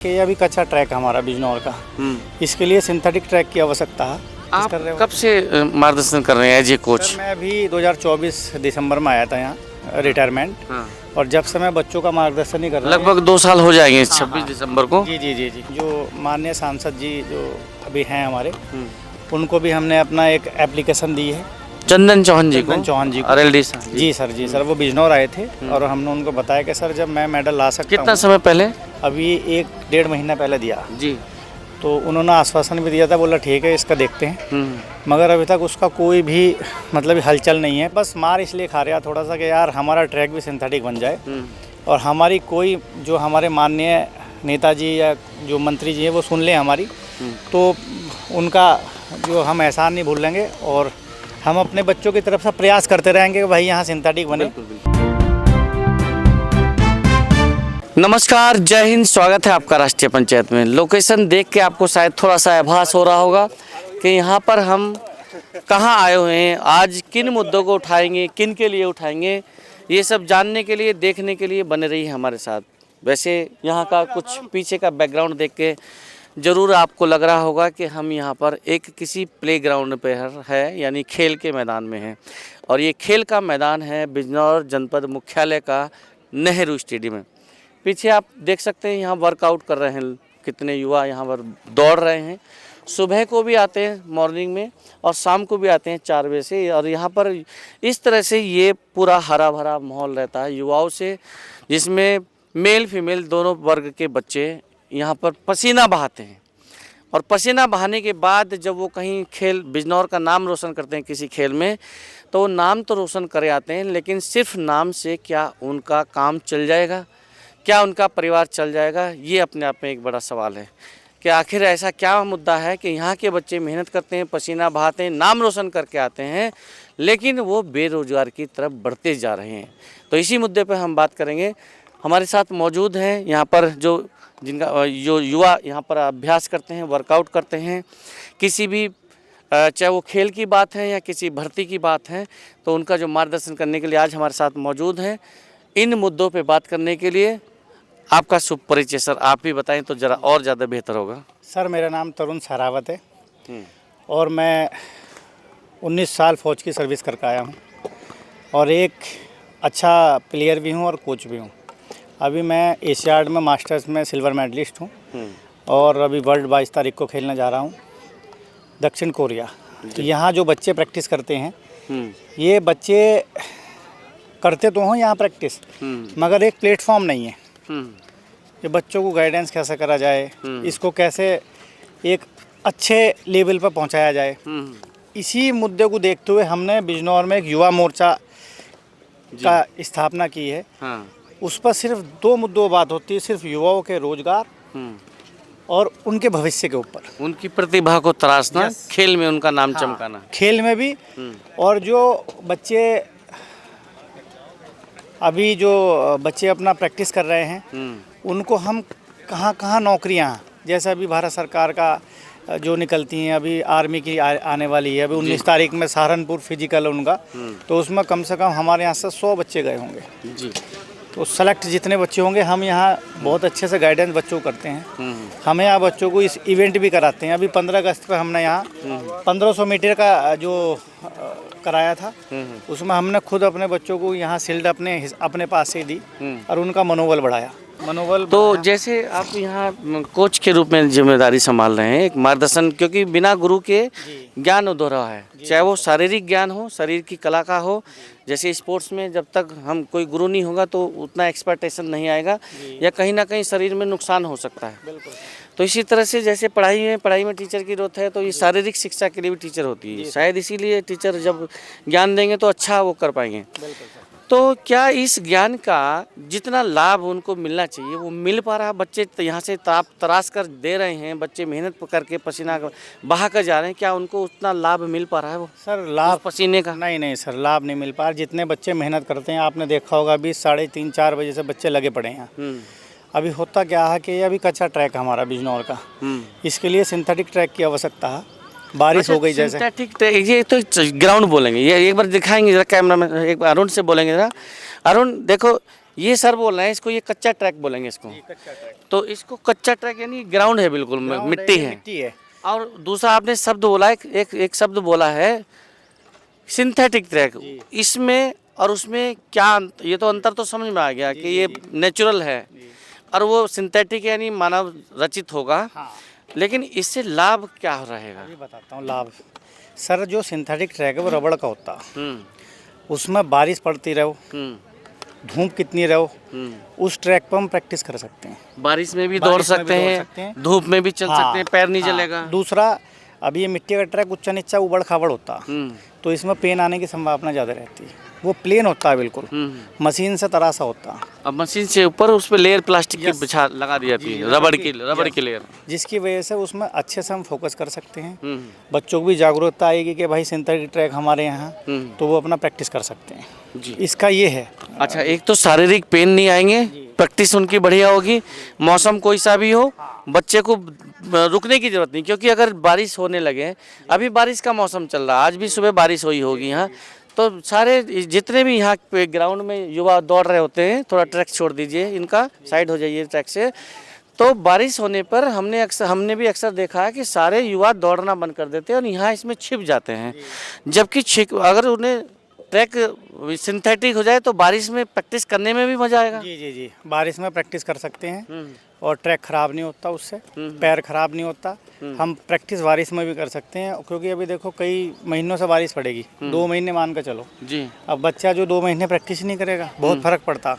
कि अभी कच्चा ट्रैक है हमारा बिजनौर का। इसके लिए सिंथेटिक ट्रैक की आवश्यकता है। आप कब से मार्गदर्शन कर रहे हैं एज ए कोच? सर मैं अभी 2024 दिसंबर में आया था यहाँ रिटायरमेंट। हाँ। और जब से मैं बच्चों का मार्गदर्शन ही कर रहा हूँ। लगभग 2 साल हो जाएंगे 26 दिसंबर को। जी जी जी जी जो माननीय सांसद जी जो अभी हैं हमारे, उनको भी हमने अपना एक एप्लीकेशन दी है। चंदन चौहान जी को। चंदन चौहान जी को। RLD जी सर वो बिजनौर आए थे और हमने उनको बताया कि सर जब मैं मेडल ला सकता कितना हूँ। समय पहले? अभी 1-1.5 महीना पहले दिया जी। तो उन्होंने आश्वासन भी दिया था, बोला ठीक है इसका देखते हैं। मगर अभी तक उसका कोई भी मतलब हलचल नहीं है। बस मार इसलिए खा रहा थोड़ा सा कि यार हमारा ट्रैक भी सिंथेटिक बन जाए और हमारी कोई जो हमारे माननीय नेताजी या जो मंत्री जी हैं वो सुन लें हमारी, तो उनका जो हम एहसान नहीं भूलेंगे और हम अपने बच्चों की तरफ से प्रयास करते रहेंगे कि भाई यहाँ सिंथेटिक बने। नमस्कार, जय हिंद। स्वागत है आपका राष्ट्रीय पंचायत में। लोकेशन देख के आपको शायद थोड़ा सा आभास हो रहा होगा कि यहाँ पर हम कहाँ आए हुए हैं, आज किन मुद्दों को उठाएंगे, किन के लिए उठाएंगे, ये सब जानने के लिए, देखने के लिए बने रहिए हमारे साथ। वैसे यहाँ का कुछ पीछे का बैकग्राउंड देख के ज़रूर आपको लग रहा होगा कि हम यहाँ पर एक किसी प्लेग्राउंड पे है, यानी खेल के मैदान में हैं। और ये खेल का मैदान है बिजनौर जनपद मुख्यालय का नेहरू स्टेडियम में। पीछे आप देख सकते हैं यहाँ वर्कआउट कर रहे हैं कितने युवा, यहाँ पर दौड़ रहे हैं। सुबह को भी आते हैं मॉर्निंग में और शाम को भी आते हैं 4 बजे से। और यहाँ पर इस तरह से ये पूरा हरा भरा माहौल रहता है युवाओं से, जिसमें मेल फीमेल दोनों वर्ग के बच्चे यहाँ पर पसीना बहाते हैं। और पसीना बहाने के बाद जब वो कहीं खेल बिजनौर का नाम रोशन करते हैं किसी खेल में, तो नाम तो रोशन करे आते हैं, लेकिन सिर्फ नाम से क्या उनका काम चल जाएगा, क्या उनका परिवार चल जाएगा, ये अपने आप में एक बड़ा सवाल है कि आखिर ऐसा क्या मुद्दा है कि यहाँ के बच्चे मेहनत करते हैं, पसीना बहाते हैं, नाम रोशन करके आते हैं, लेकिन वो बेरोजगार की तरफ बढ़ते जा रहे हैं। तो इसी मुद्दे पर हम बात करेंगे। हमारे साथ मौजूद हैं यहाँ पर जो युवा यहाँ पर अभ्यास करते हैं, वर्कआउट करते हैं, किसी भी चाहे वो खेल की बात है या किसी भर्ती की बात है, तो उनका जो मार्गदर्शन करने के लिए आज हमारे साथ मौजूद हैं। इन मुद्दों पे बात करने के लिए आपका शुभ परिचय सर आप भी बताएं तो ज़रा और ज़्यादा बेहतर होगा। सर मेरा नाम तरुण सहरावत है और मैं 19 साल फौज की सर्विस करके आया हूँ और एक अच्छा प्लेयर भी हूँ और कोच भी हूँ। अभी मैं एशियाड में मास्टर्स में सिल्वर मेडलिस्ट हूँ और अभी वर्ल्ड 22 तारीख को खेलने जा रहा हूँ दक्षिण कोरिया। तो यहाँ जो बच्चे प्रैक्टिस करते हैं, ये बच्चे करते तो हों यहाँ प्रैक्टिस, मगर एक प्लेटफॉर्म नहीं है कि बच्चों को गाइडेंस कैसे करा जाए, इसको कैसे एक अच्छे लेवल पर पहुँचाया जाए। इसी मुद्दे को देखते हुए हमने बिजनौर में एक युवा मोर्चा का स्थापना की है। उस पर सिर्फ 2 मुद्दों बात होती है, सिर्फ युवाओं के रोजगार और उनके भविष्य के ऊपर, उनकी प्रतिभा को तराशना, खेल में उनका नाम चमकाना। खेल में भी। और जो बच्चे अपना प्रैक्टिस कर रहे हैं, उनको हम कहाँ नौकरियाँ, जैसे अभी भारत सरकार का जो निकलती हैं, अभी आर्मी की आने वाली है, अभी 19 तारीख में सहारनपुर फिजिकल उनका, तो उसमें कम से कम हमारे यहाँ से 100 बच्चे गए होंगे जी। तो सेलेक्ट जितने बच्चे होंगे, हम यहाँ बहुत अच्छे से गाइडेंस बच्चों को करते हैं। हमें यहाँ बच्चों को इस इवेंट भी कराते हैं। अभी 15 अगस्त पर हमने यहाँ 1500 मीटर का जो कराया था, उसमें हमने खुद अपने बच्चों को यहाँ शील्ड अपने पास से दी और उनका मनोबल बढ़ाया। तो जैसे आप यहाँ कोच के रूप में जिम्मेदारी संभाल रहे हैं, एक मार्गदर्शन, क्योंकि बिना गुरु के ज्ञान अधूरा है, चाहे वो शारीरिक ज्ञान हो, शरीर की कला का हो। जैसे स्पोर्ट्स में जब तक हम कोई गुरु नहीं होगा तो उतना एक्सपेक्टेशन नहीं आएगा या कहीं ना कहीं शरीर में नुकसान हो सकता है। तो इसी तरह से जैसे पढ़ाई में टीचर की जरूरत है, तो ये शारीरिक शिक्षा के लिए भी टीचर होती है। शायद इसीलिए टीचर जब ज्ञान देंगे तो अच्छा वो कर पाएंगे। तो क्या इस ज्ञान का जितना लाभ उनको मिलना चाहिए वो मिल पा रहा है? बच्चे यहाँ से तराश कर दे रहे हैं, बच्चे मेहनत करके पसीना बहा कर जा रहे हैं, क्या उनको उतना लाभ मिल पा रहा है? वो सर लाभ पसीने का नहीं सर, लाभ नहीं मिल पा रहा। जितने बच्चे मेहनत करते हैं, आपने देखा होगा अभी 3:30-4 बजे से बच्चे लगे पड़े हैं। अभी होता क्या है कि अभी कच्चा ट्रैक है हमारा बिजनौर का, इसके लिए सिंथेटिक ट्रैक की आवश्यकता है। बारिश हो गई जैसे सिंथेटिक, ये तो ग्राउंड बोलेंगे, ये एक बार दिखाएंगे जरा कैमरा में, एक बार अरुण से बोलेंगे जरा। अरुण देखो, ये सर बोल रहे हैं इसको ये कच्चा ट्रैक बोलेंगे इसको। तो इसको कच्चा ट्रैक यानी ग्राउंड है, बिल्कुल मिट्टी है। मिट्टी है। और दूसरा आपने शब्द बोला है, एक शब्द बोला है सिंथेटिक ट्रैक। इसमें और उसमें क्या ये तो अंतर तो समझ में आ गया कि ये नेचुरल है और वो सिंथेटिक यानी मानव रचित होगा। हाँ। लेकिन इससे लाभ क्या रहेगा? अभी बताता हूँ लाभ। सर जो सिंथेटिक ट्रैक है वो रबड़ का होता है, हम्म उसमें बारिश पड़ती रहो, हम्म धूप कितनी रहो, हम्म। उस ट्रैक पर हम प्रैक्टिस कर सकते हैं। बारिश में भी बारिश दौड़ में सकते भी दौड़ हैं, सकते हैं। धूप में भी चल हाँ, सकते हैं, पैर नहीं हाँ। जलेगा। दूसरा, अब ये मिट्टी का ट्रैक ऊंचा नीचा उबड़ खाबड़ होता, तो इसमें पेन आने की संभावना ज़्यादा रहती है। वो प्लेन होता है बिल्कुल, मशीन से तरासा होता है, अब मशीन से ऊपर उस पर लेयर प्लास्टिक की यस। बिछा लगा दी जाती जी, है, रबड़ यस। की लेयर। जिसकी वजह से उसमें अच्छे से हम फोकस कर सकते हैं। बच्चों को भी जागरूकता आएगी कि भाई सिंथेटिक ट्रैक हमारे यहाँ, तो वो अपना प्रैक्टिस कर सकते हैं। जी। इसका ये है। अच्छा, एक तो शारीरिक पेन नहीं आएंगे, प्रैक्टिस उनकी बढ़िया होगी, मौसम कोई सा भी हो, बच्चे को रुकने की जरूरत नहीं। क्योंकि अगर बारिश होने लगे, अभी बारिश का मौसम चल रहा है, आज भी सुबह बारिश हुई होगी यहाँ, तो सारे जितने भी यहाँ पे ग्राउंड में युवा दौड़ रहे होते हैं, थोड़ा ट्रैक छोड़ दीजिए, इनका साइड हो जाइए ट्रैक से। तो बारिश होने पर हमने भी अक्सर देखा है कि सारे युवा दौड़ना बंद कर देते हैं और यहाँ इसमें छिप जाते हैं। जबकि अगर उन्हें ट्रैक सिंथेटिक हो जाए तो बारिश में प्रैक्टिस करने में भी मजा आएगा। जी जी जी, बारिश में प्रैक्टिस कर सकते हैं और ट्रैक खराब नहीं होता उससे, पैर खराब नहीं होता। हम प्रैक्टिस बारिश में भी कर सकते हैं, क्योंकि अभी देखो कई महीनों से बारिश पड़ेगी, 2 महीने मान कर चलो जी। अब बच्चा जो 2 महीने प्रैक्टिस नहीं करेगा, बहुत फर्क पड़ता।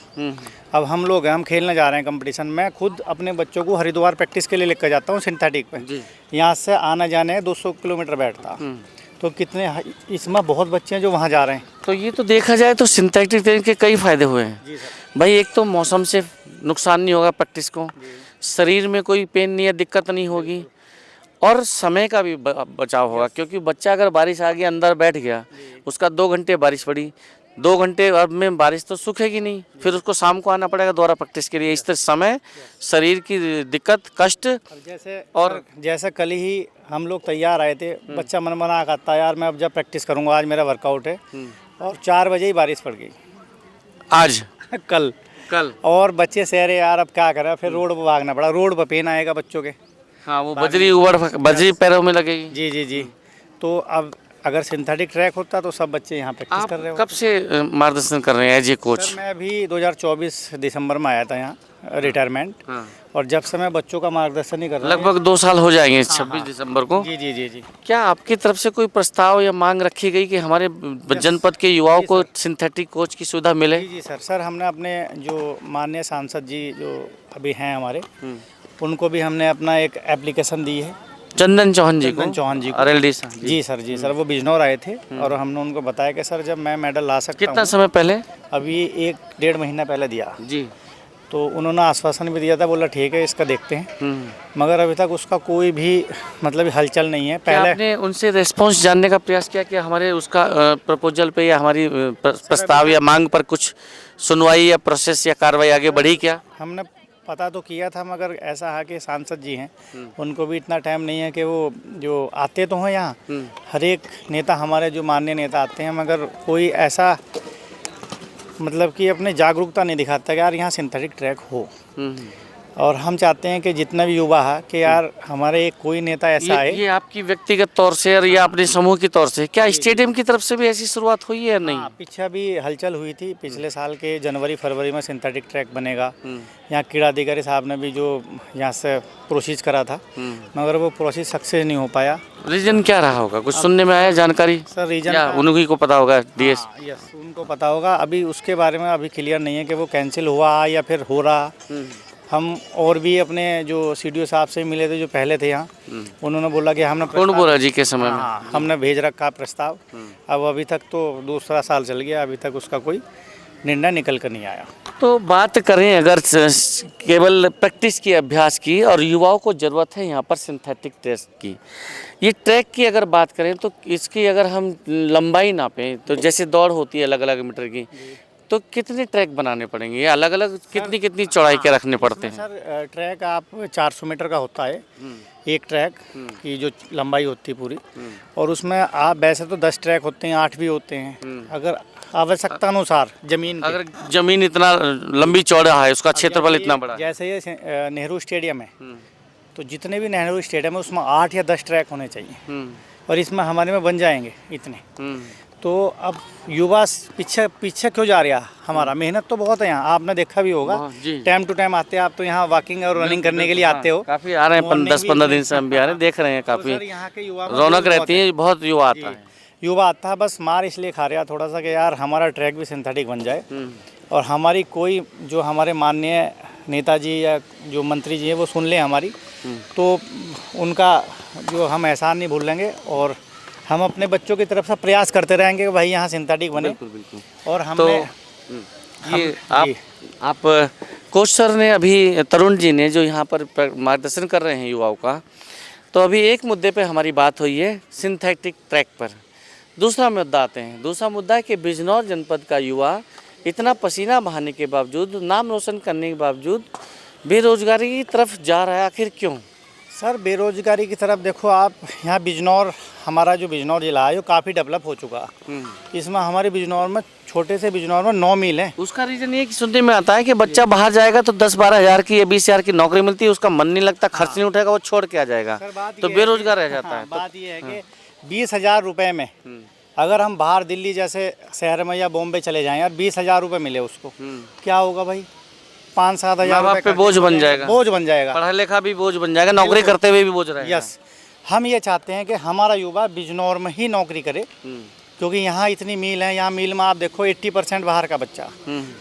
अब हम लोग हैं, हम खेलने जा रहे हैं कंपटीशन, मैं खुद अपने बच्चों को हरिद्वार प्रैक्टिस के लिए लेकर जाता हूँ सिंथेटिक पे। यहाँ से आना जाने 200 किलोमीटर बैठता, तो कितने इसमें बहुत बच्चे हैं जो वहाँ जा रहे हैं। तो ये तो देखा जाए तो सिंथेटिक ट्रैक के कई फायदे हुए हैं। जी सर। भाई एक तो मौसम से नुकसान नहीं होगा प्रैक्टिस को, शरीर में कोई पेन नहीं है, दिक्कत नहीं होगी, और समय का भी बचाव होगा। क्योंकि बच्चा अगर बारिश आ गई अंदर बैठ गया, उसका 2 घंटे बारिश पड़ी, 2 घंटे अब में बारिश तो सूखेगी नहीं, फिर उसको शाम को आना पड़ेगा दोबारा प्रैक्टिस के लिए। इस तरह समय, शरीर की दिक्कत, कष्ट। जैसे कल ही हम लोग तैयार आए थे, बच्चा मन मना करता यार मैं अब जब प्रैक्टिस करूँगा, आज मेरा वर्कआउट है, और 4 बजे ही बारिश पड़ गई आज कल। और बच्चे से अरे यार अब क्या करें, फिर रोड पर भागना पड़ा, रोड पर पेन आएगा बच्चों के। हाँ, वो बजरी पैरों में लगेगी। जी जी जी। तो अब अगर सिंथेटिक ट्रैक होता तो सब बच्चे यहाँ प्रैक्टिस कर रहे हो। कब से मार्गदर्शन कर रहे हैं एज ए कोच? सर मैं अभी 2024 दिसंबर में आया था यहाँ रिटायरमेंट, और जब से मैं बच्चों का मार्गदर्शन ही कर रहा हूँ। लगभग 2 साल हो जाएंगे 26 दिसंबर को। जी जी जी जी। क्या आपकी तरफ से कोई प्रस्ताव या मांग रखी गई कि हमारे जनपद के युवाओं को सिंथेटिक कोच की सुविधा मिले? जी जी सर। सर हमने अपने जो माननीय सांसद जी जो अभी हैं हमारे, उनको भी हमने अपना एक एप्लीकेशन दी है, चंदन चौहान जी को। RLD जी सर। जी सर, वो बिजनौर आए थे और हमने उनको बताया कि सर जब मैं मेडल ला सकता हूँ। कितना समय पहले? अभी 1-1.5 महीना पहले दिया जी। तो उन्होंने आश्वासन भी दिया था, बोला ठीक है इसका देखते हैं, मगर अभी तक उसका कोई भी मतलब हलचल नहीं है। क्या पहले आपने उनसे रिस्पांस जानने का प्रयास किया कि हमारे उसका प्रपोजल पे या हमारी प्रस्ताव या मांग पर कुछ सुनवाई या प्रोसेस या कार्रवाई आगे बढ़ी क्या? हमने पता तो किया था, मगर ऐसा है कि सांसद जी हैं, उनको भी इतना टाइम नहीं है कि वो जो आते तो हैं यहाँ, हर एक नेता हमारे जो माननीय नेता आते हैं, मगर कोई ऐसा मतलब कि अपने जागरूकता नहीं दिखाता कि यार यहाँ सिंथेटिक ट्रैक हो। और हम चाहते हैं कि जितना भी युवा है कि यार हमारे एक कोई नेता ऐसा आए। ये आपकी व्यक्तिगत तौर से और या अपने समूह की तौर से क्या स्टेडियम की तरफ से भी ऐसी शुरुआत हुई है या नहीं? पीछे भी हलचल हुई थी, पिछले साल के जनवरी-फरवरी में सिंथेटिक ट्रैक बनेगा। यहाँ क्रीड़ा अधिकारी साहब ने भी जो यहाँ से प्रोसेस करा था, मगर वो प्रोसेस सक्सेस नहीं हो पाया। रीजन क्या रहा होगा, कुछ सुनने में आया जानकारी? सर रीजन उन्हीं को पता होगा, DS। यस, उनको पता होगा। अभी उसके बारे में अभी क्लियर नहीं है कि वो कैंसिल हुआ या फिर हो रहा। हम और भी अपने जो CDO साहब से मिले थे जो पहले थे यहाँ, उन्होंने बोला कि हमने कौन बोला जी के समय में? हाँ, हमने भेज रखा प्रस्ताव। अब अभी तक तो दूसरा साल चल गया, अभी तक उसका कोई निर्णय निकल कर नहीं आया। तो बात करें अगर केवल प्रैक्टिस की, अभ्यास की, और युवाओं को ज़रूरत है यहाँ पर सिंथेटिक ट्रैक की, ये ट्रैक की अगर बात करें तो इसकी अगर हम लंबाई नापें तो जैसे दौड़ होती है अलग अलग मीटर की, तो कितने ट्रैक बनाने पड़ेंगे? ये अलग अलग कितनी चौड़ाई के रखने पड़ते हैं? सर ट्रैक आप 400 मीटर का होता है एक ट्रैक की जो लंबाई होती है पूरी, और उसमें आप वैसे तो 10 ट्रैक होते हैं, 8 भी होते हैं। अगर आवश्यकता अनुसार जमीन के। अगर जमीन इतना लंबी चौड़ा है, उसका क्षेत्रफल इतना बड़ा है। जैसे ये नेहरू स्टेडियम है, तो जितने भी नेहरू स्टेडियम है उसमें 8 या 10 ट्रैक होने चाहिए, और इसमें हमारे में बन जाएंगे इतने। तो अब युवा पीछे पीछे क्यों जा रहा है हमारा? मेहनत तो बहुत है यहाँ, आपने देखा भी होगा, टाइम टू टाइम आते हैं आप तो यहाँ वॉकिंग और रनिंग करने के लिए आते हो। काफी आ रहे हैं, 10-15 दिन से हम भी आ रहे हैं, देख रहे हैं, काफी यहाँ के युवा रौनक रहती है, बहुत युवा आता है। युवा आता है, बस मार इसलिए खा रहा थोड़ा सा कि यार हमारा ट्रैक भी सिंथेटिक बन जाए, और हमारी कोई जो हमारे माननीय नेताजी या जो मंत्री जी हैं वो सुन लें हमारी, तो उनका जो हम एहसान नहीं भूलेंगे, और हम अपने बच्चों की तरफ से प्रयास करते रहेंगे कि भाई यहाँ सिंथेटिक बने। बिल्कुल। और तो हमने ये आप कोच सर ने अभी तरुण जी ने जो यहाँ पर मार्गदर्शन कर रहे हैं युवाओं का, तो अभी एक मुद्दे पे हमारी बात हुई है सिंथेटिक ट्रैक पर। दूसरा मुद्दा आते हैं, दूसरा मुद्दा है कि बिजनौर जनपद का युवा इतना पसीना बहाने के बावजूद, नाम रोशन करने के बावजूद बेरोजगारी की तरफ जा रहा है, आखिर क्यों? सर बेरोजगारी की तरफ देखो आप, यहाँ बिजनौर, हमारा जो बिजनौर जिला है वो काफ़ी डेवलप हो चुका है। इसमें हमारे बिजनौर में, छोटे से बिजनौर में 9 मिल है। उसका रीज़न ये कि सुनने में आता है कि बच्चा बाहर जाएगा तो 10-12 हज़ार की या 20 हज़ार की नौकरी मिलती है, उसका मन नहीं लगता, खर्च नहीं उठेगा, वो छोड़ के आ जाएगा, तो बेरोजगार रह जाता है। बात ये है कि 20,000 रुपये में अगर हम बाहर दिल्ली जैसे शहर में या बॉम्बे चले जाएं यार, 20,000 रुपये मिले उसको, क्या होगा भाई? 5-7 हज़ार पे बोझ बन जाएगा, पढ़ा लिखा भी बोझ बन जाएगा, नौकरी करते हुए भी बोझ रहेगा। यस, हम ये चाहते हैं कि हमारा युवा बिजनौर में ही नौकरी करे, क्योंकि यहाँ इतनी मील है, यहाँ मील में आप देखो 80% बाहर का बच्चा,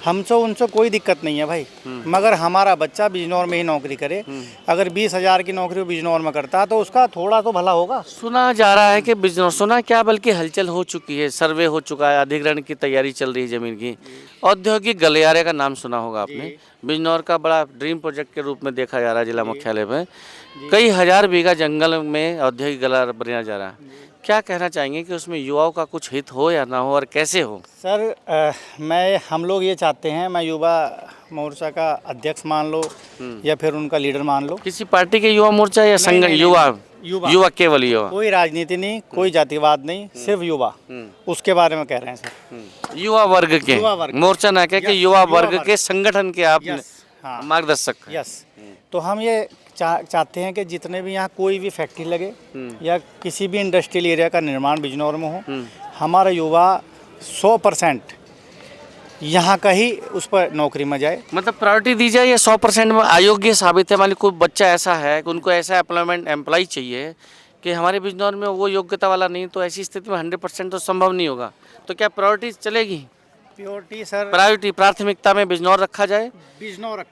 हमसे उनसे कोई दिक्कत नहीं है भाई, मगर हमारा बच्चा बिजनौर में ही नौकरी करे। अगर 20,000 की नौकरी बिजनौर में करता तो उसका थोड़ा तो भला होगा। सुना जा रहा है कि बिजनौर, सुना क्या बल्कि हलचल हो चुकी है, सर्वे हो चुका है, अधिग्रहण की तैयारी चल रही है जमीन की। औद्योगिक गलियारे का नाम सुना होगा आपने, बिजनौर का बड़ा ड्रीम प्रोजेक्ट के रूप में देखा जा रहा है जिला मुख्यालय में। कई हजार बीघा जंगल में औद्योगिक गलियारा बनाया जा रहा है। क्या कहना चाहेंगे कि उसमें युवाओं का कुछ हित हो या ना हो, और कैसे हो? सर हम लोग ये चाहते हैं, मैं युवा मोर्चा का अध्यक्ष मान लो या फिर उनका लीडर मान लो, किसी पार्टी के युवा मोर्चा या संघ? युवा केवल युवा, कोई राजनीति नहीं, कोई जातिवाद नहीं, सिर्फ युवा, उसके बारे में कह रहे हैं सर। युवा वर्ग के मोर्चा ना कह के युवा वर्ग के संगठन के आप मार्गदर्शक। यस, तो हम ये चाहते हैं कि जितने भी यहाँ कोई भी फैक्ट्री लगे या किसी भी इंडस्ट्रियल एरिया का निर्माण बिजनौर में हो, हमारा युवा 100% यहाँ का ही उस पर नौकरी में जाए। मतलब प्रायोरिटी दी जाए, या 100% में अयोग्य साबित है, मान ली कोई बच्चा ऐसा है कि उनको ऐसा एम्प्लॉय चाहिए कि हमारे बिजनौर में वो योग्यता वाला नहीं, तो ऐसी स्थिति में 100% तो संभव नहीं होगा, तो क्या प्रायोरिटी चलेगी? प्रायोरिटी प्राथमिकता में बिजनौर रखा जाए,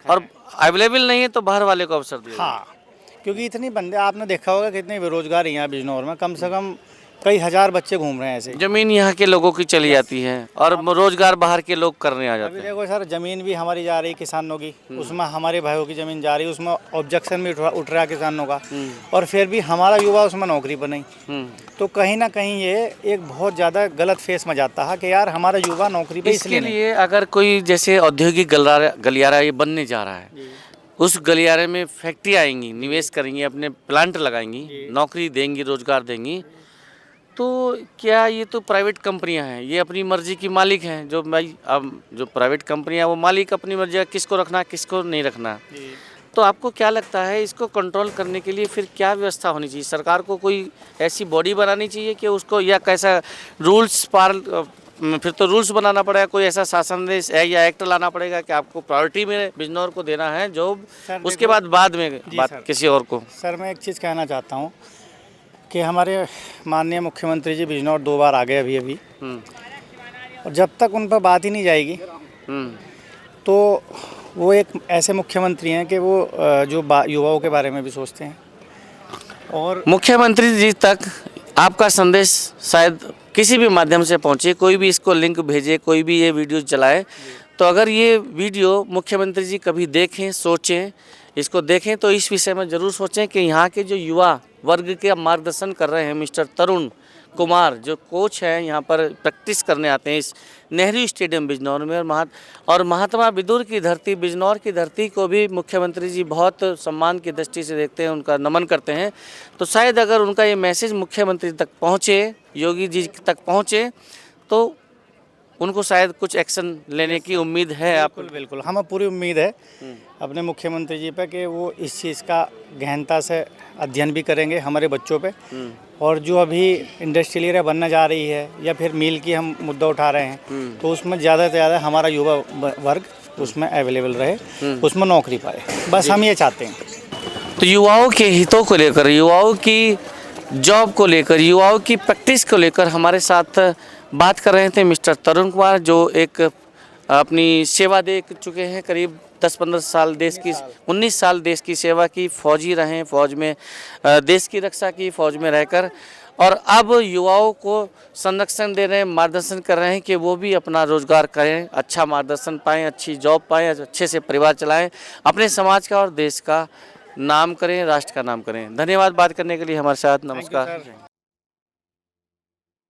और अवेलेबल नहीं है तो बाहर वाले को अवसर दिया। हाँ, क्योंकि इतनी बंदे, आपने देखा होगा कितने बेरोजगार हैं यहाँ बिजनौर में, कम से कम कई हजार बच्चे घूम रहे हैं ऐसे। जमीन यहाँ के लोगों की चली जाती है और रोजगार बाहर के लोग करने आ जाते हैं। अभी देखो सर, जमीन भी हमारी जा रही किसानों की, उसमें हमारे भाइयों की जमीन जा रही है, उसमें ऑब्जेक्शन भी उठ रहा है किसानों का, और फिर भी हमारा युवा उसमें नौकरी पर नहीं। तो कहीं ना कहीं ये एक बहुत ज़्यादा गलत फेस में जाता है कि यार हमारा युवा नौकरी पे इसके लिए अगर कोई जैसे औद्योगिक गलियारा ये बनने जा रहा है, उस गलियारे में फैक्ट्री आएंगी, निवेश करेंगी, अपने प्लांट लगाएंगी, नौकरी देंगी, रोजगार देंगी, तो क्या ये तो प्राइवेट कंपनियां हैं, ये अपनी मर्जी की मालिक हैं। जो भाई अब जो प्राइवेट कंपनियां वो मालिक अपनी मर्जी किसको रखना किसको नहीं रखना। तो आपको क्या लगता है इसको कंट्रोल करने के लिए फिर क्या व्यवस्था होनी चाहिए? सरकार को कोई ऐसी बॉडी बनानी चाहिए कि उसको, या कैसा रूल्स फिर तो रूल्स बनाना पड़ेगा, कोई ऐसा शासन देश या एक्ट लाना पड़ेगा कि आपको प्रायोरिटी में बिजनौर को देना है जॉब, उसके बाद में बात किसी और को। सर मैं एक चीज़ कहना चाहता हूँ कि हमारे माननीय मुख्यमंत्री जी बिजनौर 2 बार आ गए अभी, और जब तक उन पर बात ही नहीं जाएगी तो वो एक ऐसे मुख्यमंत्री हैं कि वो जो युवाओं के बारे में भी सोचते हैं। और मुख्यमंत्री जी तक आपका संदेश शायद किसी भी माध्यम से पहुंचे, कोई भी इसको लिंक भेजे, कोई भी ये वीडियो चलाए, तो अगर ये वीडियो मुख्यमंत्री जी कभी देखें, सोचें, इसको देखें तो इस विषय में ज़रूर सोचें कि यहाँ के जो युवा वर्ग के मार्गदर्शन कर रहे हैं मिस्टर तरुण कुमार, जो कोच हैं, यहाँ पर प्रैक्टिस करने आते हैं इस नेहरू स्टेडियम बिजनौर में, और महात्मा विदुर की धरती बिजनौर की धरती को भी मुख्यमंत्री जी बहुत सम्मान की दृष्टि से देखते हैं, उनका नमन करते हैं। तो शायद अगर उनका ये मैसेज मुख्यमंत्री तक पहुँचे, योगी जी तक पहुँचे, तो उनको शायद कुछ एक्शन लेने की उम्मीद है आप। बिल्कुल बिल्कुल, हमें पूरी उम्मीद है अपने मुख्यमंत्री जी पे कि वो इस चीज़ का गहनता से अध्ययन भी करेंगे हमारे बच्चों पे। और जो अभी इंडस्ट्रियल एरिया बनने जा रही है या फिर मिल की हम मुद्दा उठा रहे हैं, तो उसमें ज़्यादा से ज़्यादा हमारा युवा वर्ग उसमें अवेलेबल रहे, उसमें नौकरी पाए, बस हम ये चाहते हैं। तो युवाओं के हितों को लेकर, युवाओं की जॉब को लेकर, युवाओं की प्रैक्टिस को लेकर हमारे साथ बात कर रहे थे मिस्टर तरुण कुमार, जो एक अपनी सेवा दे चुके हैं, करीब 10-15 साल देश की, 19 साल देश की सेवा की, फौजी रहे हैं, फौज में देश की रक्षा की, फौज में रहकर, और अब युवाओं को संरक्षण दे रहे हैं, मार्गदर्शन कर रहे हैं कि वो भी अपना रोजगार करें, अच्छा मार्गदर्शन पाएँ, अच्छी जॉब पाएँ, अच्छे से परिवार चलाएं, अपने समाज का और देश का नाम करें, राष्ट्र का नाम करें। धन्यवाद बात करने के लिए हमारे साथ। नमस्कार।